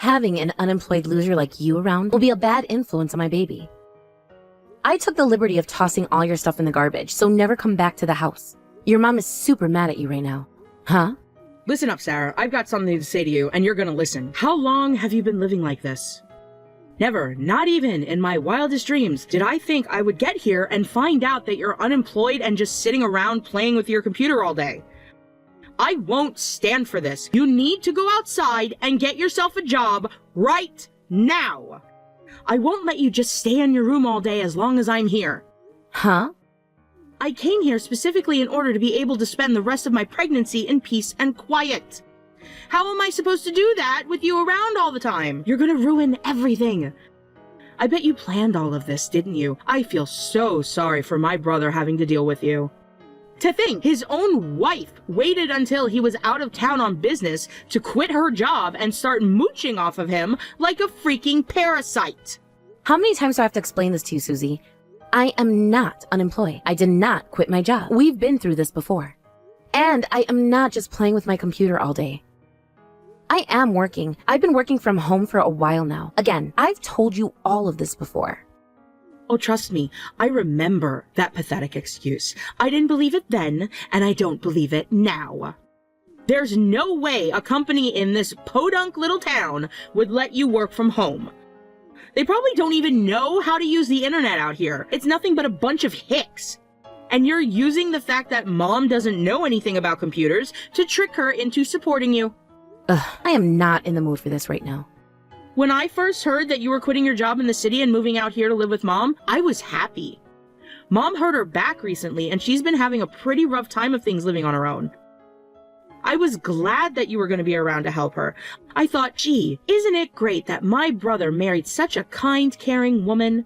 Having an unemployed loser like you around will be a bad influence on my baby. I took the liberty of tossing all your stuff in the garbage, so never come back to the house. Your mom is super mad at you right now. Huh? Listen up, Sarah. I've got something to say to you, and you're gonna listen. How long have you been living like this? Never, not even in my wildest dreams, did I think I would get here and find out that you're unemployed and just sitting around playing with your computer all day. I won't stand for this. You need to go outside and get yourself a job right now. I won't let you just stay in your room all day as long as I'm here. Huh? I came here specifically in order to be able to spend the rest of my pregnancy in peace and quiet. How am I supposed to do that with you around all the time? You're gonna ruin everything. I bet you planned all of this, didn't you? I feel so sorry for my brother having to deal with you. To think, his own wife waited until he was out of town on business to quit her job and start mooching off of him like a freaking parasite. How many times do I have to explain this to you, Susie? I am not unemployed. I did not quit my job. We've been through this before. And I am not just playing with my computer all day. I am working. I've been working from home for a while now. Again, I've told you all of this before. Oh, trust me, I remember that pathetic excuse. I didn't believe it then, and I don't believe it now. There's no way a company in this podunk little town would let you work from home. They probably don't even know how to use the internet out here. It's nothing but a bunch of hicks. And you're using the fact that mom doesn't know anything about computers to trick her into supporting you. Ugh, I am not in the mood for this right now. When I first heard that you were quitting your job in the city and moving out here to live with mom, I was happy. Mom hurt her back recently, and she's been having a pretty rough time of things living on her own. I was glad that you were going to be around to help her. I thought, gee, isn't it great that my brother married such a kind, caring woman?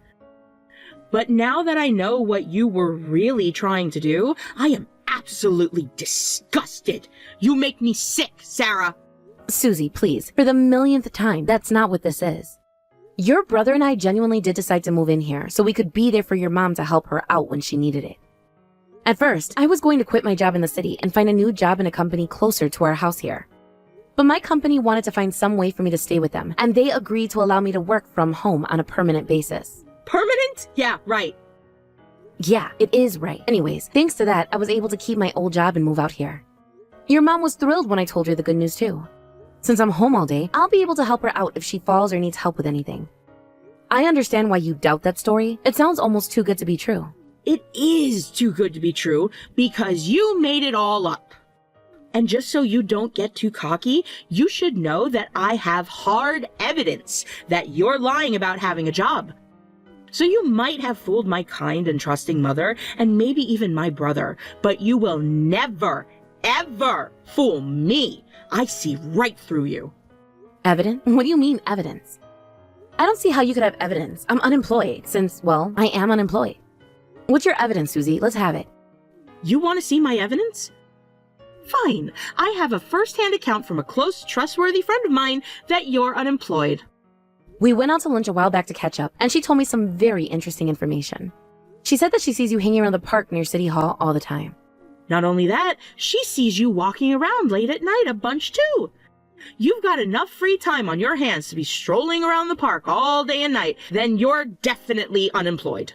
But now that I know what you were really trying to do, I am absolutely disgusted. You make me sick, Sarah. Susie, please, for the millionth time, that's not what this is. Your brother and I genuinely did decide to move in here so we could be there for your mom to help her out when she needed it. At first, I was going to quit my job in the city and find a new job in a company closer to our house here. But my company wanted to find some way for me to stay with them, and they agreed to allow me to work from home on a permanent basis. Permanent? Yeah, right. Yeah, it is right. Anyways, thanks to that, I was able to keep my old job and move out here. Your mom was thrilled when I told her the good news too. Since I'm home all day, I'll be able to help her out if she falls or needs help with anything. I understand why you doubt that story. It sounds almost too good to be true. It is too good to be true because you made it all up. And just so you don't get too cocky, you should know that I have hard evidence that you're lying about having a job. So you might have fooled my kind and trusting mother and maybe even my brother, but you will never, ever fool me. I see right through you. Evidence? What do you mean, evidence? I don't see how you could have evidence. I'm unemployed since, well, I am unemployed. What's your evidence, Susie? Let's have it. You want to see my evidence? Fine. I have a first-hand account from a close, trustworthy friend of mine that you're unemployed. We went out to lunch a while back to catch up, and she told me some very interesting information. She said that she sees you hanging around the park near City Hall all the time. Not only that, she sees you walking around late at night a bunch too. You've got enough free time on your hands to be strolling around the park all day and night, then you're definitely unemployed.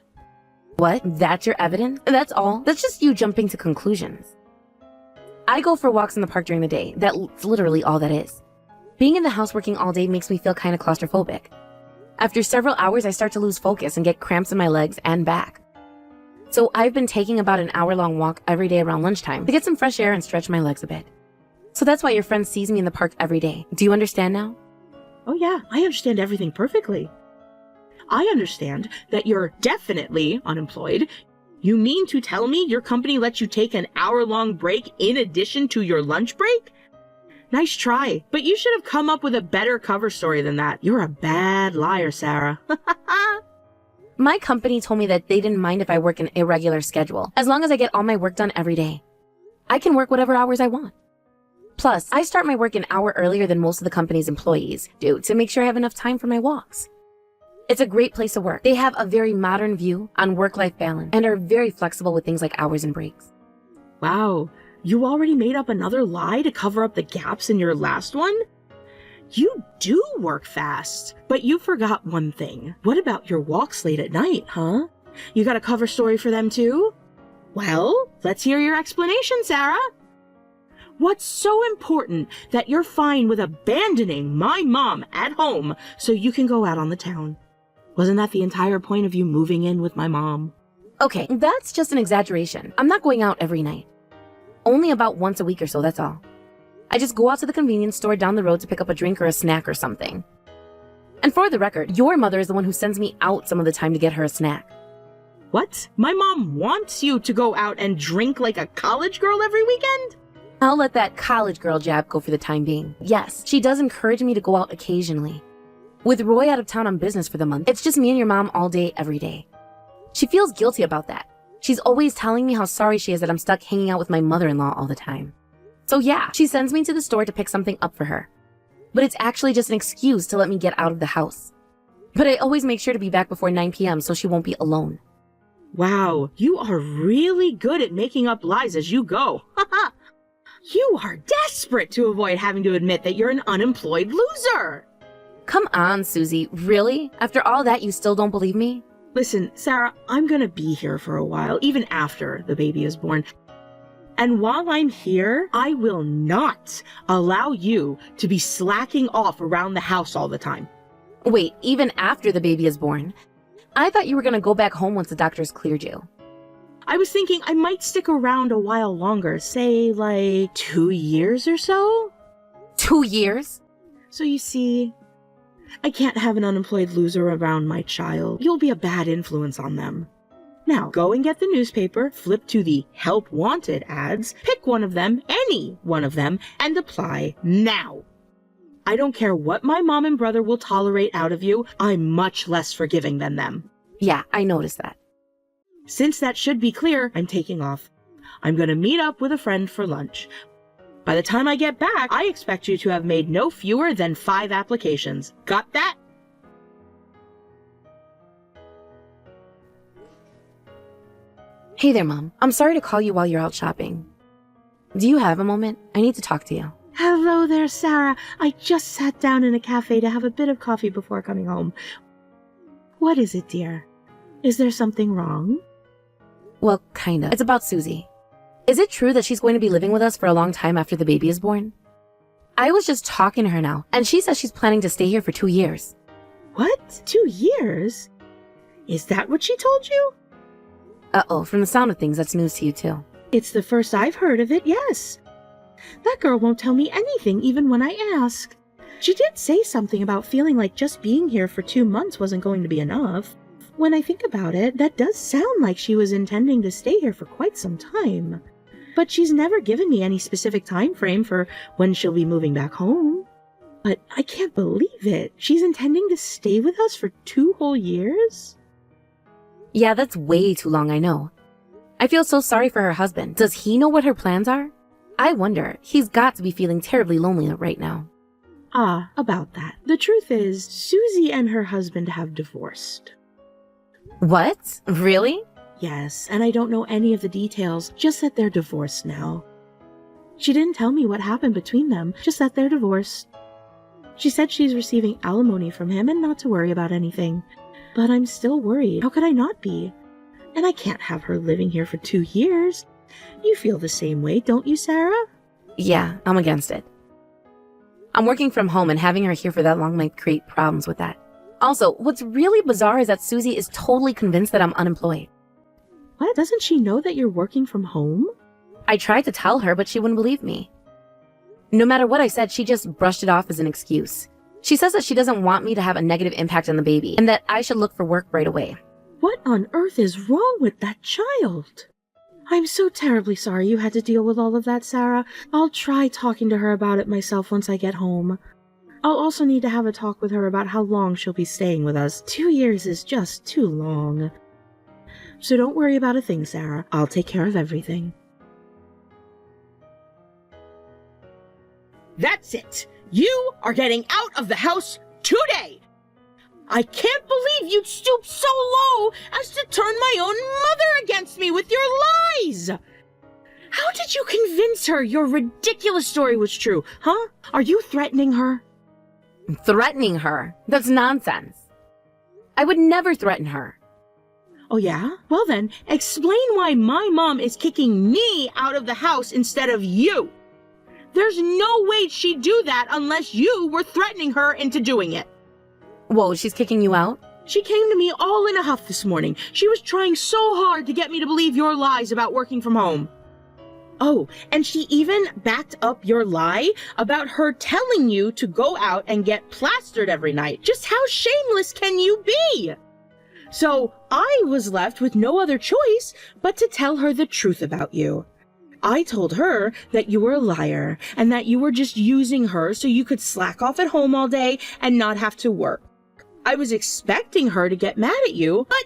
What? That's your evidence? That's all? That's just you jumping to conclusions. I go for walks in the park during the day. That's literally all that is. Being in the house working all day makes me feel kind of claustrophobic. After several hours, I start to lose focus and get cramps in my legs and back. So I've been taking about an hour-long walk every day around lunchtime to get some fresh air and stretch my legs a bit. So that's why your friend sees me in the park every day. Do you understand now? Oh yeah, I understand everything perfectly. I understand that you're definitely unemployed. You mean to tell me your company lets you take an hour-long break in addition to your lunch break? Nice try, but you should have come up with a better cover story than that. You're a bad liar, Sarah. My company told me that they didn't mind if I work an irregular schedule, as long as I get all my work done every day. I can work whatever hours I want. Plus, I start my work an hour earlier than most of the company's employees do to make sure I have enough time for my walks. It's a great place to work. They have a very modern view on work-life balance and are very flexible with things like hours and breaks. Wow, you already made up another lie to cover up the gaps in your last one? You do work fast, but you forgot one thing. What about your walks late at night, huh? You got a cover story for them too? Well, let's hear your explanation, Sarah. What's so important that you're fine with abandoning my mom at home so you can go out on the town? Wasn't that the entire point of you moving in with my mom? Okay, that's just an exaggeration. I'm not going out every night. Only about once a week or so, that's all. I just go out to the convenience store down the road to pick up a drink or a snack or something. And for the record, your mother is the one who sends me out some of the time to get her a snack. What? My mom wants you to go out and drink like a college girl every weekend? I'll let that college girl jab go for the time being. Yes, she does encourage me to go out occasionally. With Roy out of town on business for the month, it's just me and your mom all day, every day. She feels guilty about that. She's always telling me how sorry she is that I'm stuck hanging out with my mother-in-law all the time. So yeah, she sends me to the store to pick something up for her. But it's actually just an excuse to let me get out of the house. But I always make sure to be back before 9 p.m. so she won't be alone. Wow, you are really good at making up lies as you go. Haha. You are desperate to avoid having to admit that you're an unemployed loser. Come on, Susie. Really? After all that, you still don't believe me? Listen, Sarah, I'm gonna be here for a while, even after the baby is born. And while I'm here, I will not allow you to be slacking off around the house all the time. Wait, even after the baby is born? I thought you were going to go back home once the doctors cleared you. I was thinking I might stick around a while longer, say like 2 years or so. 2 years? So you see, I can't have an unemployed loser around my child. You'll be a bad influence on them. Now, go and get the newspaper, flip to the Help Wanted ads, pick one of them, any one of them, and apply now. I don't care what my mom and brother will tolerate out of you. I'm much less forgiving than them. Yeah, I noticed that. Since that should be clear, I'm taking off. I'm going to meet up with a friend for lunch. By the time I get back, I expect you to have made no fewer than 5 applications. Got that? Hey there, Mom. I'm sorry to call you while you're out shopping. Do you have a moment? I need to talk to you. Hello there, Sarah. I just sat down in a cafe to have a bit of coffee before coming home. What is it, dear? Is there something wrong? Well, kind of. It's about Susie. Is it true that she's going to be living with us for a long time after the baby is born? I was just talking to her now, and she says she's planning to stay here for 2 years. What? 2 years? Is that what she told you? Uh-oh, from the sound of things, that's news to you too. It's the first I've heard of it, yes. That girl won't tell me anything even when I ask. She did say something about feeling like just being here for 2 months wasn't going to be enough. When I think about it, that does sound like she was intending to stay here for quite some time. But she's never given me any specific time frame for when she'll be moving back home. But I can't believe it. She's intending to stay with us for 2 whole years? Yeah, that's way too long, I know. I feel so sorry for her husband. Does he know what her plans are? I wonder. He's got to be feeling terribly lonely right now. Ah, about that. The truth is, Susie and her husband have divorced. What? Really? Yes, and I don't know any of the details, just that they're divorced now. She didn't tell me what happened between them, just that they're divorced. She said she's receiving alimony from him and not to worry about anything. But I'm still worried. How could I not be? And I can't have her living here for 2 years. You feel the same way, don't you, Sarah? Yeah, I'm against it. I'm working from home, and having her here for that long might create problems with that. Also, what's really bizarre is that Susie is totally convinced that I'm unemployed. What? Doesn't she know that you're working from home? I tried to tell her, but she wouldn't believe me. No matter what I said, she just brushed it off as an excuse. She says that she doesn't want me to have a negative impact on the baby, and that I should look for work right away. What on earth is wrong with that child? I'm so terribly sorry you had to deal with all of that, Sarah. I'll try talking to her about it myself once I get home. I'll also need to have a talk with her about how long she'll be staying with us. 2 years is just too long. So don't worry about a thing, Sarah. I'll take care of everything. That's it. You are getting out of the house today. I can't believe you'd stoop so low as to turn my own mother against me with your lies. How did you convince her your ridiculous story was true, huh? Are you threatening her? Threatening her? That's nonsense. I would never threaten her. Oh yeah? Well then, explain why my mom is kicking me out of the house instead of you. There's no way she'd do that unless you were threatening her into doing it. Whoa, she's kicking you out? She came to me all in a huff this morning. She was trying so hard to get me to believe your lies about working from home. Oh, and she even backed up your lie about her telling you to go out and get plastered every night. Just how shameless can you be? So I was left with no other choice but to tell her the truth about you. I told her that you were a liar and that you were just using her so you could slack off at home all day and not have to work. I was expecting her to get mad at you, but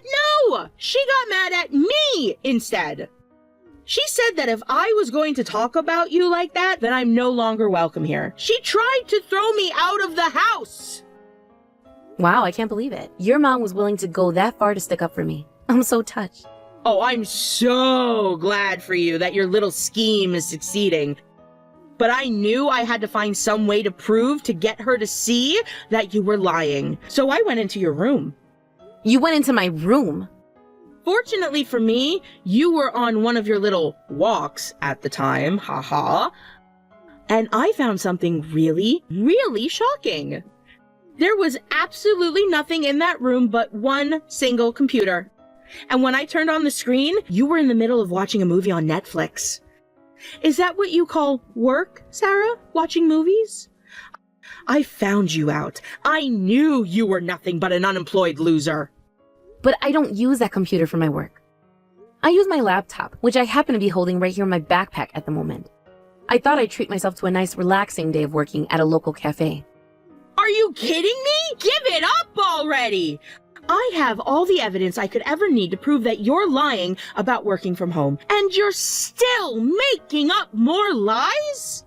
no! She got mad at me instead. She said that if I was going to talk about you like that, then I'm no longer welcome here. She tried to throw me out of the house. Wow, I can't believe it. Your mom was willing to go that far to stick up for me. I'm so touched. Oh, I'm so glad for you that your little scheme is succeeding. But I knew I had to find some way to prove to get her to see that you were lying. So I went into your room. You went into my room? Fortunately for me, you were on one of your little walks at the time, haha. And I found something really, really shocking. There was absolutely nothing in that room but one single computer. And when I turned on the screen, you were in the middle of watching a movie on Netflix. Is that what you call work, Sarah? Watching movies? I found you out. I knew you were nothing but an unemployed loser. But I don't use that computer for my work. I use my laptop, which I happen to be holding right here in my backpack at the moment. I thought I'd treat myself to a nice relaxing day of working at a local cafe. Are you kidding me? Give it up already! I have all the evidence I could ever need to prove that you're lying about working from home, and you're still making up more lies?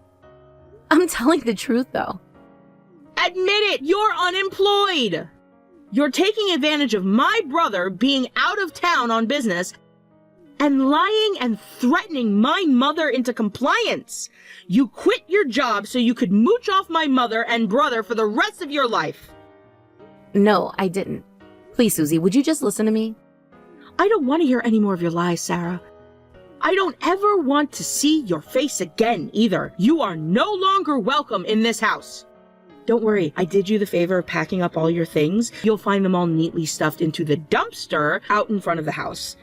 I'm telling the truth, though. Admit it, you're unemployed. You're taking advantage of my brother being out of town on business and lying and threatening my mother into compliance. You quit your job so you could mooch off my mother and brother for the rest of your life. No, I didn't. Please, Susie, would you just listen to me? I don't want to hear any more of your lies, Sarah. I don't ever want to see your face again, either. You are no longer welcome in this house. Don't worry, I did you the favor of packing up all your things. You'll find them all neatly stuffed into the dumpster out in front of the house.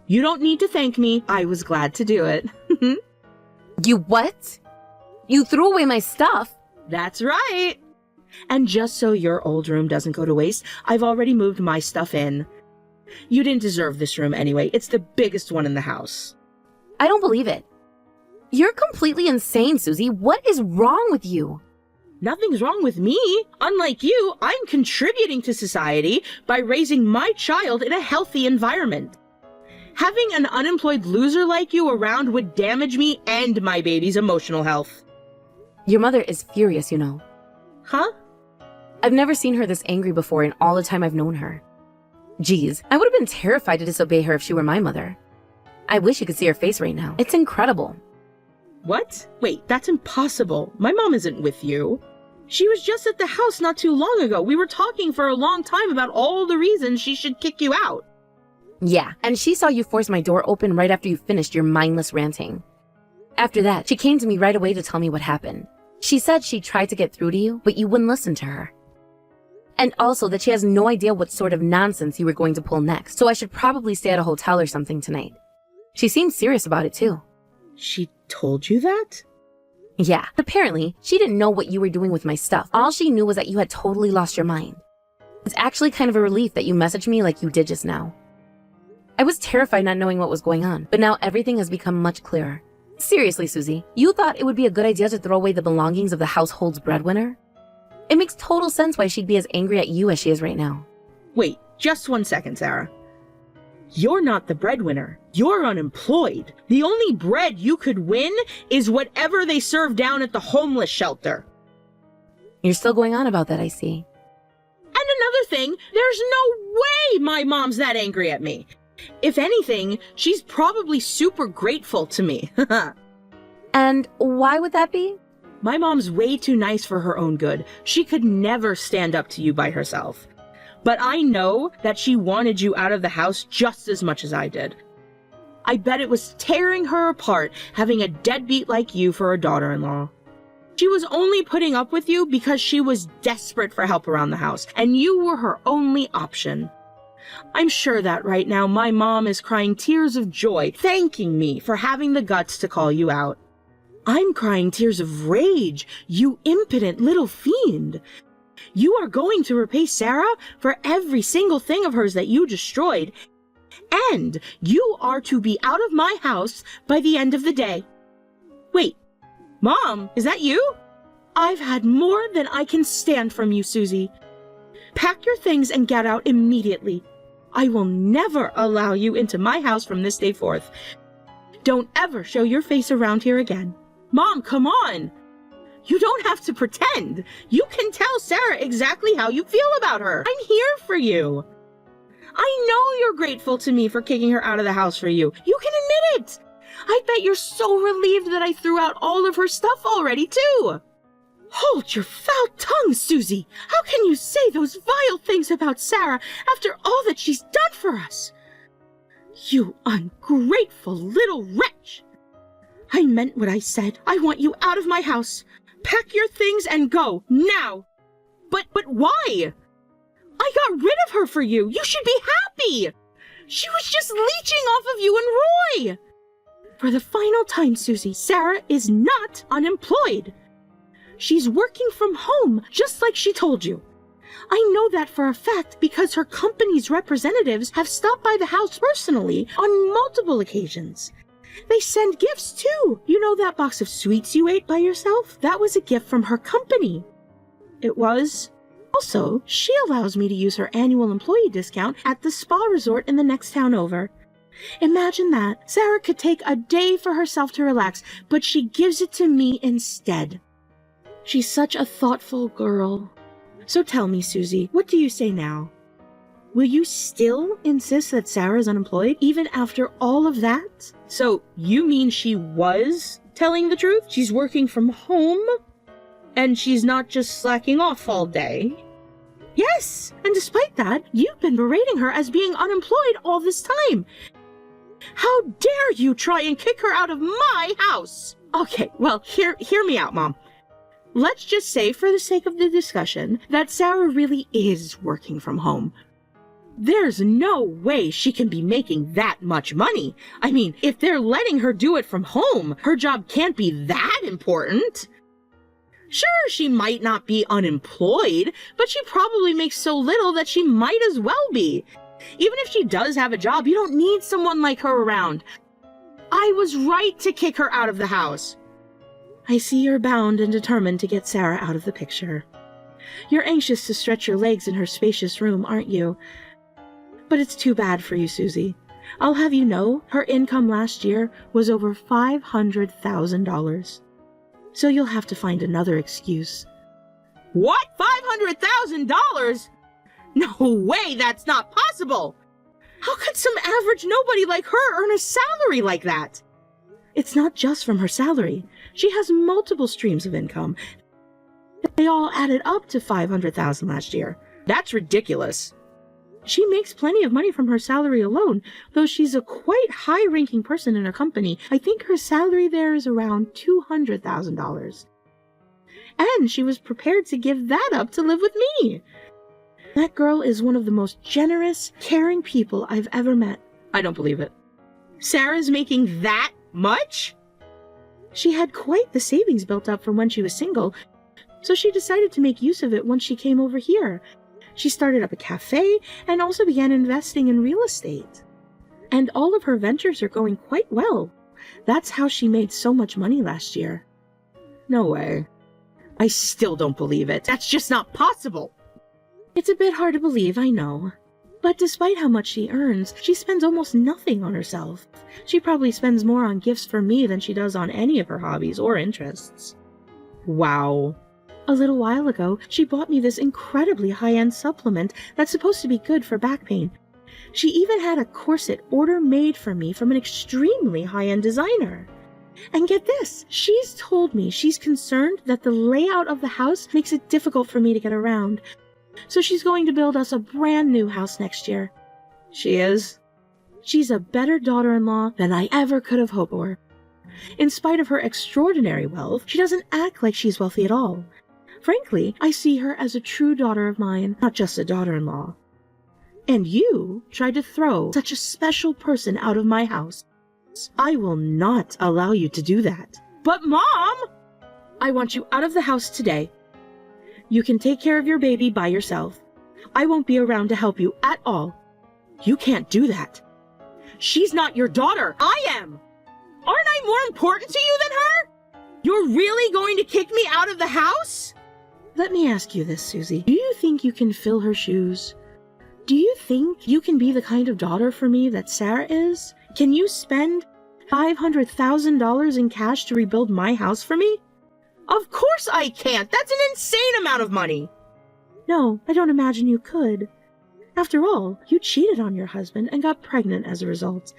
You don't need to thank me. I was glad to do it. You what? You threw away my stuff? That's right. And just so your old room doesn't go to waste, I've already moved my stuff in. You didn't deserve this room anyway. It's the biggest one in the house. I don't believe it. You're completely insane, Susie. What is wrong with you? Nothing's wrong with me. Unlike you, I'm contributing to society by raising my child in a healthy environment. Having an unemployed loser like you around would damage me and my baby's emotional health. Your mother is furious, you know. Huh? I've never seen her this angry before in all the time I've known her. Geez, I would have been terrified to disobey her if she were my mother. I wish you could see her face right now. It's incredible. What? Wait, that's impossible. My mom isn't with you. She was just at the house not too long ago. We were talking for a long time about all the reasons she should kick you out. Yeah, and she saw you force my door open right after you finished your mindless ranting. After that, she came to me right away to tell me what happened. She said she tried to get through to you, but you wouldn't listen to her. And also that she has no idea what sort of nonsense you were going to pull next, so I should probably stay at a hotel or something tonight. She seemed serious about it too. She told you that? Yeah, apparently, she didn't know what you were doing with my stuff. All she knew was that you had totally lost your mind. It's actually kind of a relief that you messaged me like you did just now. I was terrified not knowing what was going on, but now everything has become much clearer. Seriously, Susie, you thought it would be a good idea to throw away the belongings of the household's breadwinner? It makes total sense why she'd be as angry at you as she is right now. Wait, just 1 second, Sarah. You're not the breadwinner. You're unemployed. The only bread you could win is whatever they serve down at the homeless shelter. You're still going on about that, I see. And another thing, there's no way my mom's that angry at me. If anything, she's probably super grateful to me. And why would that be? My mom's way too nice for her own good. She could never stand up to you by herself. But I know that she wanted you out of the house just as much as I did. I bet it was tearing her apart having a deadbeat like you for a daughter-in-law. She was only putting up with you because she was desperate for help around the house, and you were her only option. I'm sure that right now my mom is crying tears of joy, thanking me for having the guts to call you out. I'm crying tears of rage, you impotent little fiend. You are going to repay Sarah for every single thing of hers that you destroyed, and you are to be out of my house by the end of the day. Wait, Mom, is that you? I've had more than I can stand from you, Susie. Pack your things and get out immediately. I will never allow you into my house from this day forth. Don't ever show your face around here again. Mom, come on! You don't have to pretend. You can tell Sarah exactly how you feel about her. I'm here for you. I know you're grateful to me for kicking her out of the house for you. You can admit it. I bet you're so relieved that I threw out all of her stuff already, too. Hold your foul tongue, Susie. How can you say those vile things about Sarah after all that she's done for us? You ungrateful little wretch. I meant what I said. I want you out of my house. Pack your things and go, now. But why? I got rid of her for you. You should be happy. She was just leeching off of you and Roy. For the final time, Susie, Sarah is not unemployed. She's working from home, just like she told you. I know that for a fact because her company's representatives have stopped by the house personally on multiple occasions. They send gifts, too. You know that box of sweets you ate by yourself? That was a gift from her company. It was. Also, she allows me to use her annual employee discount at the spa resort in the next town over. Imagine that. Sarah could take a day for herself to relax, but she gives it to me instead. She's such a thoughtful girl. So tell me, Susie, what do you say now? Will you still insist that Sarah's unemployed, even after all of that? So, you mean she was telling the truth? She's working from home? And she's not just slacking off all day? Yes, and despite that, you've been berating her as being unemployed all this time. How dare you try and kick her out of my house? Okay, well, hear me out, Mom. Let's just say, for the sake of the discussion, that Sarah really is working from home. There's no way she can be making that much money. I mean, if they're letting her do it from home, her job can't be that important. Sure, she might not be unemployed, but she probably makes so little that she might as well be. Even if she does have a job, you don't need someone like her around. I was right to kick her out of the house. I see you're bound and determined to get Sarah out of the picture. You're anxious to stretch your legs in her spacious room, aren't you? But it's too bad for you, Susie. I'll have you know, her income last year was over $500,000. So you'll have to find another excuse. What? $500,000? No way, that's not possible! How could some average nobody like her earn a salary like that? It's not just from her salary. She has multiple streams of income. They all added up to $500,000 last year. That's ridiculous. She makes plenty of money from her salary alone, though she's a quite high-ranking person in her company. I think her salary there is around $200,000. And she was prepared to give that up to live with me. That girl is one of the most generous, caring people I've ever met. I don't believe it. Sarah's making that much? She had quite the savings built up from when she was single, so she decided to make use of it once she came over here. She started up a cafe and also began investing in real estate. And all of her ventures are going quite well. That's how she made so much money last year. No way. I still don't believe it. That's just not possible. It's a bit hard to believe, I know. But despite how much she earns, she spends almost nothing on herself. She probably spends more on gifts for me than she does on any of her hobbies or interests. Wow. A little while ago, she bought me this incredibly high-end supplement that's supposed to be good for back pain. She even had a corset order-made for me from an extremely high-end designer. And get this, she's told me she's concerned that the layout of the house makes it difficult for me to get around. So she's going to build us a brand new house next year. She is. She's a better daughter-in-law than I ever could have hoped for. In spite of her extraordinary wealth, she doesn't act like she's wealthy at all. Frankly, I see her as a true daughter of mine, not just a daughter-in-law. And you tried to throw such a special person out of my house. I will not allow you to do that. But Mom! I want you out of the house today. You can take care of your baby by yourself. I won't be around to help you at all. You can't do that. She's not your daughter. I am. Aren't I more important to you than her? You're really going to kick me out of the house? Let me ask you this, Susie. Do you think you can fill her shoes? Do you think you can be the kind of daughter for me that Sarah is? Can you spend $500,000 in cash to rebuild my house for me? Of course I can't. That's an insane amount of money. No, I don't imagine you could. After all, you cheated on your husband and got pregnant as a result.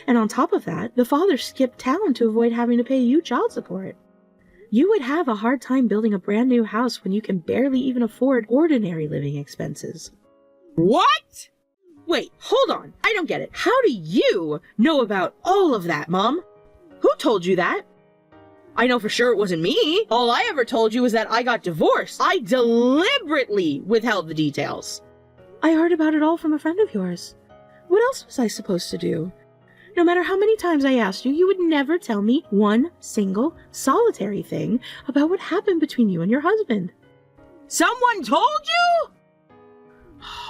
And on top of that, the father skipped town to avoid having to pay you child support. You would have a hard time building a brand new house when you can barely even afford ordinary living expenses. What? Wait, hold on. I don't get it. How do you know about all of that, Mom? Who told you that? I know for sure it wasn't me. All I ever told you was that I got divorced. I deliberately withheld the details. I heard about it all from a friend of yours. What else was I supposed to do? No matter how many times I asked you, you would never tell me one single, solitary thing about what happened between you and your husband. Someone told you?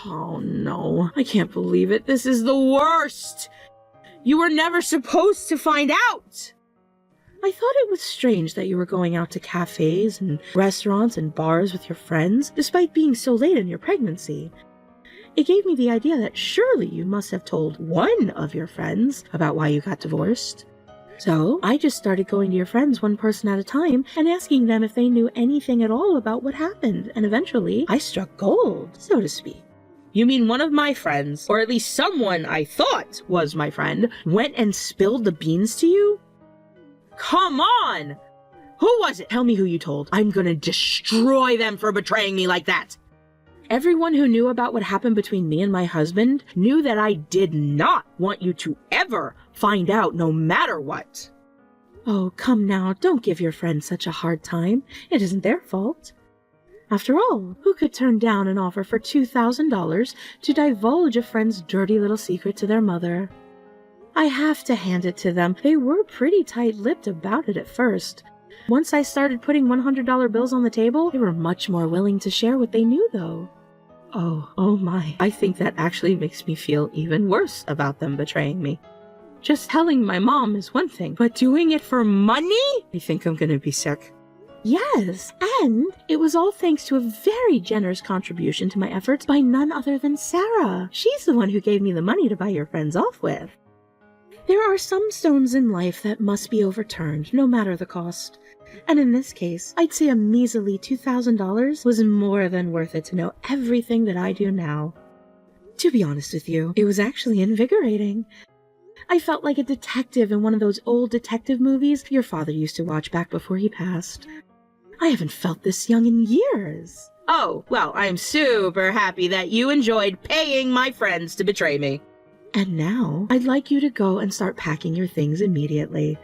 Oh no, I can't believe it. This is the worst. You were never supposed to find out. I thought it was strange that you were going out to cafes and restaurants and bars with your friends, despite being so late in your pregnancy. It gave me the idea that surely you must have told one of your friends about why you got divorced. So I just started going to your friends one person at a time and asking them if they knew anything at all about what happened, and eventually I struck gold, so to speak. You mean one of my friends, or at least someone I thought was my friend, went and spilled the beans to you? Come on! Who was it? Tell me who you told. I'm gonna destroy them for betraying me like that. Everyone who knew about what happened between me and my husband knew that I did not want you to ever find out, no matter what. Oh, come now, don't give your friends such a hard time. It isn't their fault. After all, who could turn down an offer for $2,000 to divulge a friend's dirty little secret to their mother? I have to hand it to them. They were pretty tight-lipped about it at first. Once I started putting $100 bills on the table, they were much more willing to share what they knew, though. Oh my. I think that actually makes me feel even worse about them betraying me. Just telling my mom is one thing, but doing it for money? I think I'm gonna be sick. Yes, and it was all thanks to a very generous contribution to my efforts by none other than Sarah. She's the one who gave me the money to buy your friends off with. There are some stones in life that must be overturned, no matter the cost. And in this case, I'd say a measly $2,000 was more than worth it to know everything that I do now. To be honest with you, it was actually invigorating. I felt like a detective in one of those old detective movies your father used to watch back before he passed. I haven't felt this young in years. Oh, well, I'm super happy that you enjoyed paying my friends to betray me. And now, I'd like you to go and start packing your things immediately.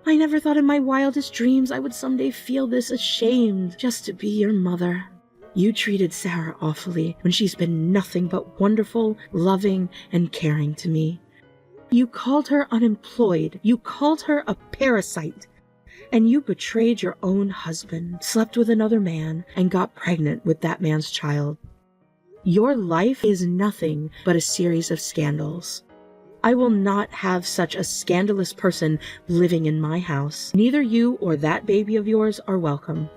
I never thought in my wildest dreams I would someday feel this ashamed just to be your mother. You treated Sarah awfully when she's been nothing but wonderful, loving, and caring to me. You called her unemployed. You called her a parasite. And you betrayed your own husband, slept with another man, and got pregnant with that man's child. Your life is nothing but a series of scandals. I will not have such a scandalous person living in my house. Neither you or that baby of yours are welcome.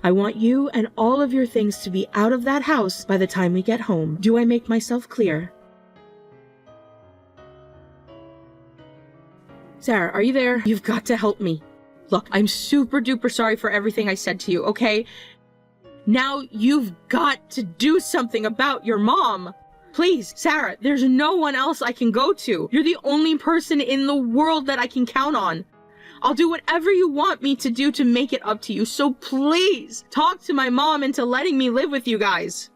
I want you and all of your things to be out of that house by the time we get home. Do I make myself clear? Sarah, are you there? You've got to help me. Look, I'm super duper sorry for everything I said to you, okay? Now you've got to do something about your mom. Please, Sarah, there's no one else I can go to. You're the only person in the world that I can count on. I'll do whatever you want me to do to make it up to you, so please talk to my mom into letting me live with you guys.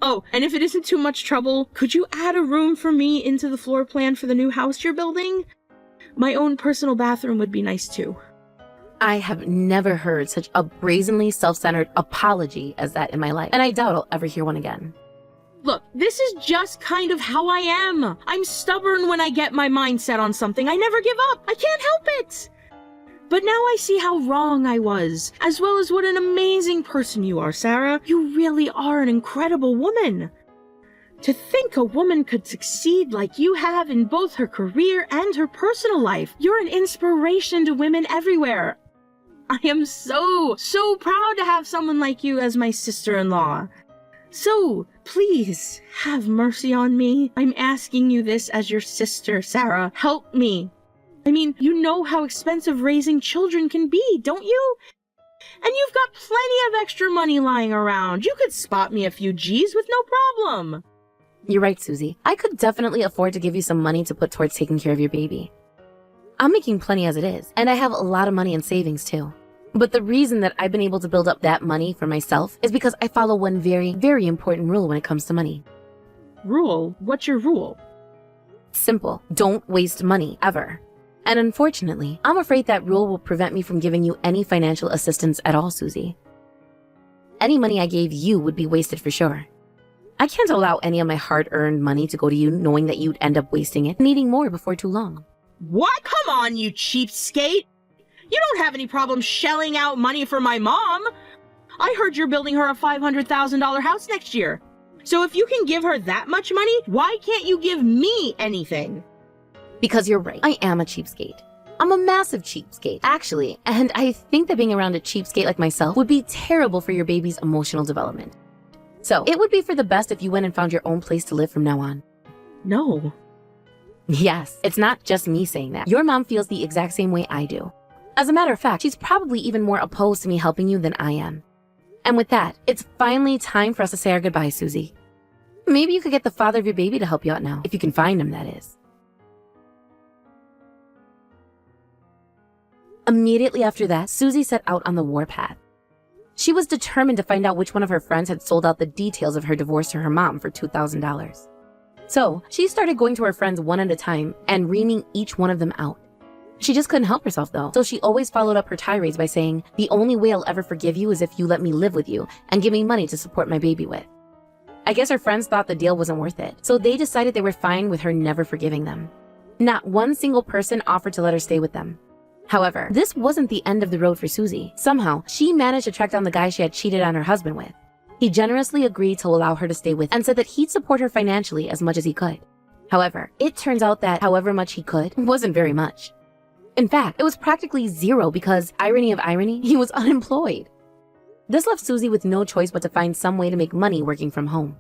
Oh, and if it isn't too much trouble, could you add a room for me into the floor plan for the new house you're building? My own personal bathroom would be nice too. I have never heard such a brazenly self-centered apology as that in my life, and I doubt I'll ever hear one again. Look, this is just kind of how I am. I'm stubborn when I get my mind set on something. I never give up. I can't help it. But now I see how wrong I was, as well as what an amazing person you are, Sarah. You really are an incredible woman. To think a woman could succeed like you have in both her career and her personal life. You're an inspiration to women everywhere. I am so proud to have someone like you as my sister-in-law. So, please, have mercy on me. I'm asking you this as your sister, Sarah. Help me. I mean, you know how expensive raising children can be, don't you? And you've got plenty of extra money lying around. You could spot me a few G's with no problem. You're right, Susie. I could definitely afford to give you some money to put towards taking care of your baby. I'm making plenty as it is, and I have a lot of money in savings too. But the reason that I've been able to build up that money for myself is because I follow one very, very important rule when it comes to money. Rule? What's your rule? Simple. Don't waste money, ever. And unfortunately, I'm afraid that rule will prevent me from giving you any financial assistance at all, Susie. Any money I gave you would be wasted for sure. I can't allow any of my hard-earned money to go to you knowing that you'd end up wasting it, needing more before too long. What? Come on, you cheapskate! You don't have any problem shelling out money for my mom. I heard you're building her a $500,000 house next year. So if you can give her that much money, why can't you give me anything? Because you're right, I am a cheapskate. I'm a massive cheapskate, actually, and I think that being around a cheapskate like myself would be terrible for your baby's emotional development. So it would be for the best if you went and found your own place to live from now on. No. Yes, it's not just me saying that. Your mom feels the exact same way I do. As a matter of fact, she's probably even more opposed to me helping you than I am. And with that, it's finally time for us to say our goodbyes, Susie. Maybe you could get the father of your baby to help you out now, if you can find him, that is. Immediately after that, Susie set out on the warpath. She was determined to find out which one of her friends had sold out the details of her divorce to her mom for $2,000. So, she started going to her friends one at a time and reaming each one of them out. She just couldn't help herself though, so she always followed up her tirades by saying, "The only way I'll ever forgive you is if you let me live with you and give me money to support my baby with." I guess her friends thought the deal wasn't worth it, so they decided they were fine with her never forgiving them. Not one single person offered to let her stay with them. However, this wasn't the end of the road for Susie. Somehow, she managed to track down the guy she had cheated on her husband with. He generously agreed to allow her to stay with and said that he'd support her financially as much as he could. However, it turns out that however much he could wasn't very much. In fact, it was practically zero because, irony of irony, he was unemployed. This left Susie with no choice but to find some way to make money working from home.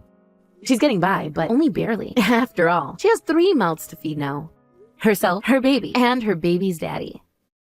She's getting by, but only barely. After all, she has 3 mouths to feed now. Herself, her baby, and her baby's daddy.